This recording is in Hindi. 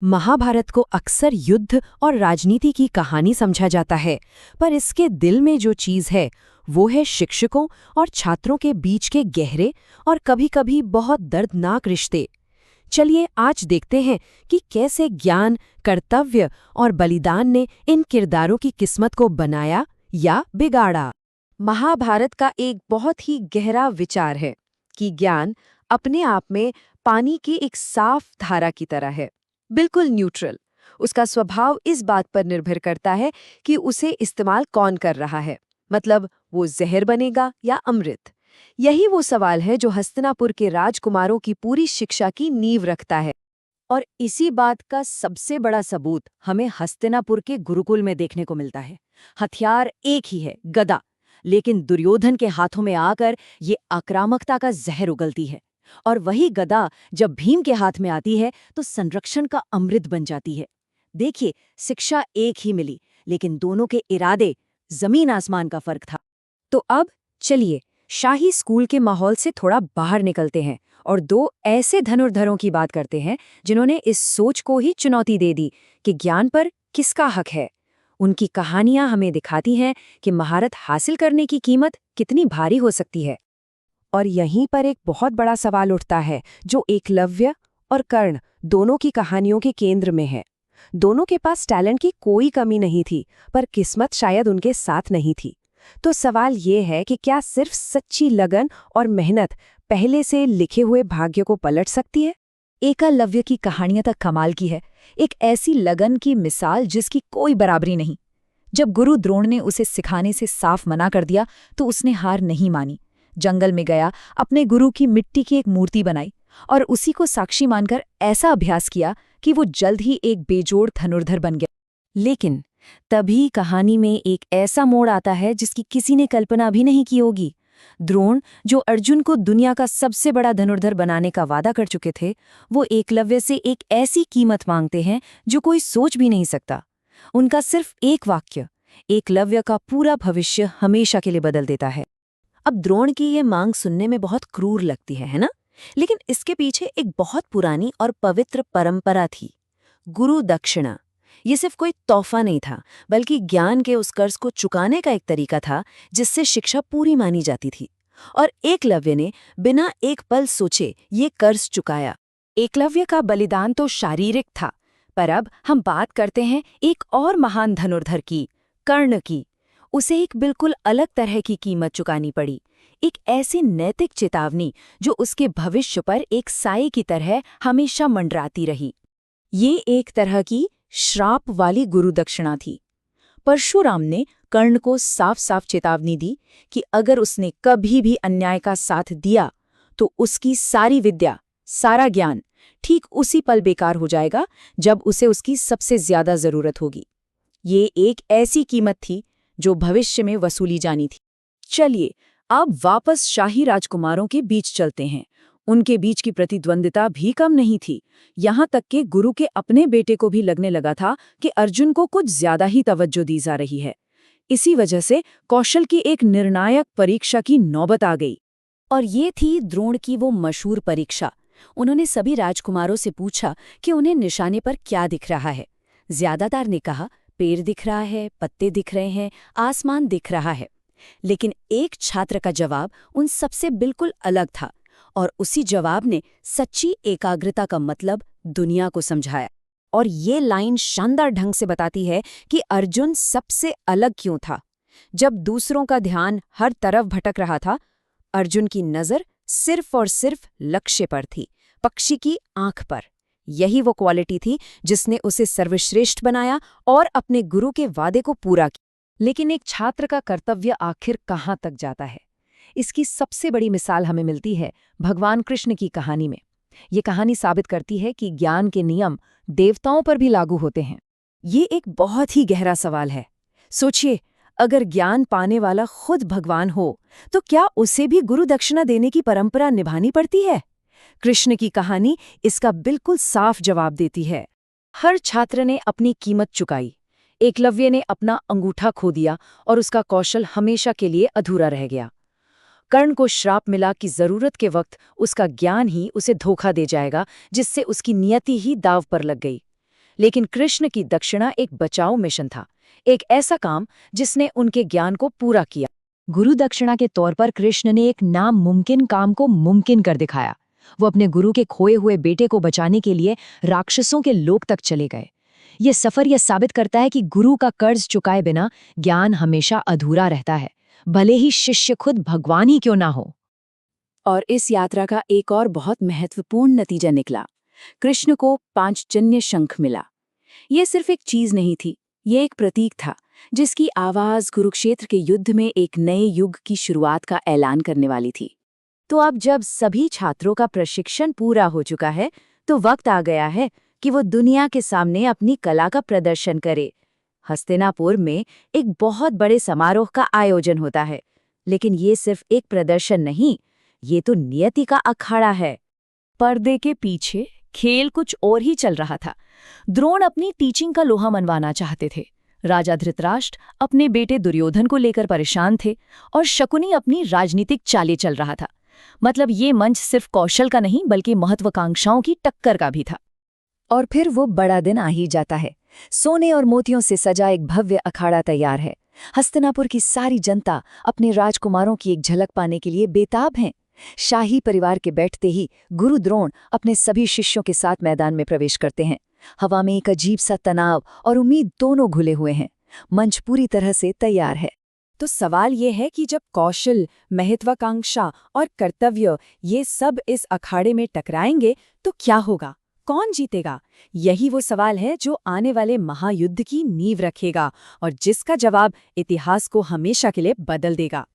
महाभारत को अक्सर युद्ध और राजनीति की कहानी समझा जाता है, पर इसके दिल में जो चीज़ है वो है शिक्षकों और छात्रों के बीच के गहरे और कभी-कभी बहुत दर्दनाक रिश्ते। चलिए आज देखते हैं कि कैसे ज्ञान, कर्तव्य और बलिदान ने इन किरदारों की किस्मत को बनाया या बिगाड़ा। महाभारत का एक बहुत ही गहरा विचार है कि ज्ञान अपने आप में पानी की एक साफ धारा की तरह है, बिल्कुल न्यूट्रल। उसका स्वभाव इस बात पर निर्भर करता है कि उसे इस्तेमाल कौन कर रहा है, मतलब वो जहर बनेगा या अमृत। यही वो सवाल है जो हस्तिनापुर के राजकुमारों की पूरी शिक्षा की नींव रखता है। और इसी बात का सबसे बड़ा सबूत हमें हस्तिनापुर के गुरुकुल में देखने को मिलता है। हथियार एक ही है, गदा, लेकिन दुर्योधन के हाथों में आकर ये आक्रामकता का जहर उगलती है। और वही गदा जब भीम के हाथ में आती है तो संरक्षण का अमृत बन जाती है। देखिए, शिक्षा एक ही मिली, लेकिन दोनों के इरादे जमीन आसमान का फर्क था। तो अब चलिए शाही स्कूल के माहौल से थोड़ा बाहर निकलते हैं और दो ऐसे धनुर्धरों की बात करते हैं जिन्होंने इस सोच को ही चुनौती दे दी कि ज्ञान पर किसका हक है। उनकी कहानियां हमें दिखाती हैं कि महारत हासिल करने की कीमत कितनी भारी हो सकती है। और यहीं पर एक बहुत बड़ा सवाल उठता है जो एकलव्य और कर्ण दोनों की कहानियों के केंद्र में है। दोनों के पास टैलेंट की कोई कमी नहीं थी, पर किस्मत शायद उनके साथ नहीं थी। तो सवाल ये है कि क्या सिर्फ सच्ची लगन और मेहनत पहले से लिखे हुए भाग्य को पलट सकती है? एकलव्य की कहानियां तक कमाल की है, एक ऐसी लगन की मिसाल जिसकी कोई बराबरी नहीं। जब गुरु द्रोण ने उसे सिखाने से साफ मना कर दिया तो उसने हार नहीं मानी। जंगल में गया, अपने गुरु की मिट्टी की एक मूर्ति बनाई और उसी को साक्षी मानकर ऐसा अभ्यास किया कि वो जल्द ही एक बेजोड़ धनुर्धर बन गया। लेकिन तभी कहानी में एक ऐसा मोड़ आता है जिसकी किसी ने कल्पना भी नहीं की होगी। द्रोण, जो अर्जुन को दुनिया का सबसे बड़ा धनुर्धर बनाने का वादा कर चुके थे, वो एकलव्य से एक ऐसी कीमत मांगते हैं जो कोई सोच भी नहीं सकता। उनका सिर्फ एक वाक्य एकलव्य का पूरा भविष्य हमेशा के लिए बदल देता है। अब द्रोण की ये मांग सुनने में बहुत क्रूर लगती है ना? लेकिन इसके पीछे एक बहुत पुरानी और पवित्र परंपरा थी, गुरु दक्षिणा। ये सिर्फ कोई तोहफा नहीं था, बल्कि ज्ञान के उस कर्ज को चुकाने का एक तरीका था जिससे शिक्षा पूरी मानी जाती थी। और एकलव्य ने बिना एक पल सोचे ये कर्ज चुकाया। एकलव्य का बलिदान तो शारीरिक था, पर अब हम बात करते हैं एक और महान धनुर्धर की, कर्ण की। उसे एक बिल्कुल अलग तरह की कीमत चुकानी पड़ी, एक ऐसी नैतिक चेतावनी जो उसके भविष्य पर एक साए की तरह हमेशा मंडराती रही। ये एक तरह की श्राप वाली गुरु दक्षिणा थी। परशुराम ने कर्ण को साफ साफ चेतावनी दी कि अगर उसने कभी भी अन्याय का साथ दिया तो उसकी सारी विद्या, सारा ज्ञान ठीक उसी पल बेकार हो जाएगा जब उसे उसकी सबसे ज्यादा जरूरत होगी। ये एक ऐसी कीमत थी जो भविष्य में वसूली जानी थी। चलिए अब वापस शाही राजकुमारों के बीच चलते हैं। उनके बीच की प्रतिद्वंदिता भी कम नहीं थी। यहाँ तक कि गुरु के अपने बेटे को भी लगने लगा था कि अर्जुन को कुछ ज्यादा ही तवज्जो दी जा रही है। इसी वजह से कौशल की एक निर्णायक परीक्षा की नौबत आ गई। और ये थी द्रोण की वो मशहूर परीक्षा। उन्होंने सभी राजकुमारों से पूछा कि उन्हें निशाने पर क्या दिख रहा है। ज्यादातर ने कहा पेड़ दिख रहा है, पत्ते दिख रहे हैं, आसमान दिख रहा है। लेकिन एक छात्र का जवाब उन सबसे बिल्कुल अलग था, और उसी जवाब ने सच्ची एकाग्रता का मतलब दुनिया को समझाया। और ये लाइन शानदार ढंग से बताती है कि अर्जुन सबसे अलग क्यों था। जब दूसरों का ध्यान हर तरफ भटक रहा था, अर्जुन की नज़र सिर्फ और सिर्फ लक्ष्य पर थी, पक्षी की आंख पर। यही वो क्वालिटी थी जिसने उसे सर्वश्रेष्ठ बनाया और अपने गुरु के वादे को पूरा किया। लेकिन एक छात्र का कर्तव्य आखिर कहाँ तक जाता है? इसकी सबसे बड़ी मिसाल हमें मिलती है भगवान कृष्ण की कहानी में। ये कहानी साबित करती है कि ज्ञान के नियम देवताओं पर भी लागू होते हैं। ये एक बहुत ही गहरा सवाल है। सोचिए, अगर ज्ञान पाने वाला खुद भगवान हो तो क्या उसे भी गुरु दक्षिणा देने की परंपरा निभानी पड़ती है? कृष्ण की कहानी इसका बिल्कुल साफ जवाब देती है। हर छात्र ने अपनी कीमत चुकाई। एकलव्य ने अपना अंगूठा खो दिया और उसका कौशल हमेशा के लिए अधूरा रह गया। कर्ण को श्राप मिला कि जरूरत के वक्त उसका ज्ञान ही उसे धोखा दे जाएगा, जिससे उसकी नियति ही दांव पर लग गई। लेकिन कृष्ण की दक्षिणा एक बचाव मिशन था, एक ऐसा काम जिसने उनके ज्ञान को पूरा किया। गुरु दक्षिणा के तौर पर कृष्ण ने एक नामुमकिन काम को मुमकिन कर दिखाया। वो अपने गुरु के खोए हुए बेटे को बचाने के लिए राक्षसों के लोक तक चले गए। ये सफर यह साबित करता है कि गुरु का कर्ज चुकाए बिना ज्ञान हमेशा अधूरा रहता है, भले ही शिष्य खुद भगवान ही क्यों ना हो। और इस यात्रा का एक और बहुत महत्वपूर्ण नतीजा निकला। कृष्ण को पांचजन्य शंख मिला। ये सिर्फ एक चीज नहीं थी, ये एक प्रतीक था जिसकी आवाज कुरुक्षेत्र के युद्ध में एक नए युग की शुरुआत का ऐलान करने वाली थी। तो अब जब सभी छात्रों का प्रशिक्षण पूरा हो चुका है, तो वक्त आ गया है कि वो दुनिया के सामने अपनी कला का प्रदर्शन करे। हस्तिनापुर में एक बहुत बड़े समारोह का आयोजन होता है, लेकिन ये सिर्फ एक प्रदर्शन नहीं, ये तो नियति का अखाड़ा है। पर्दे के पीछे खेल कुछ और ही चल रहा था। द्रोण अपनी टीचिंग का लोहा मनवाना चाहते थे, राजा धृतराष्ट्र अपने बेटे दुर्योधन को लेकर परेशान थे, और शकुनी अपनी राजनीतिक चालें चल रहा था। मतलब ये मंच सिर्फ कौशल का नहीं बल्कि महत्वाकांक्षाओं की टक्कर का भी था। और फिर वो बड़ा दिन आ ही जाता है। सोने और मोतियों से सजा एक भव्य अखाड़ा तैयार है। हस्तिनापुर की सारी जनता अपने राजकुमारों की एक झलक पाने के लिए बेताब है। शाही परिवार के बैठते ही गुरु द्रोण अपने सभी शिष्यों के साथ मैदान में प्रवेश करते हैं। हवा में एक अजीब सा तनाव और उम्मीद दोनों घुले हुए हैं। मंच पूरी तरह से तैयार है। तो सवाल ये है कि जब कौशल, महत्वाकांक्षा और कर्तव्य ये सब इस अखाड़े में टकराएंगे तो क्या होगा? कौन जीतेगा? यही वो सवाल है जो आने वाले महायुद्ध की नींव रखेगा और जिसका जवाब इतिहास को हमेशा के लिए बदल देगा।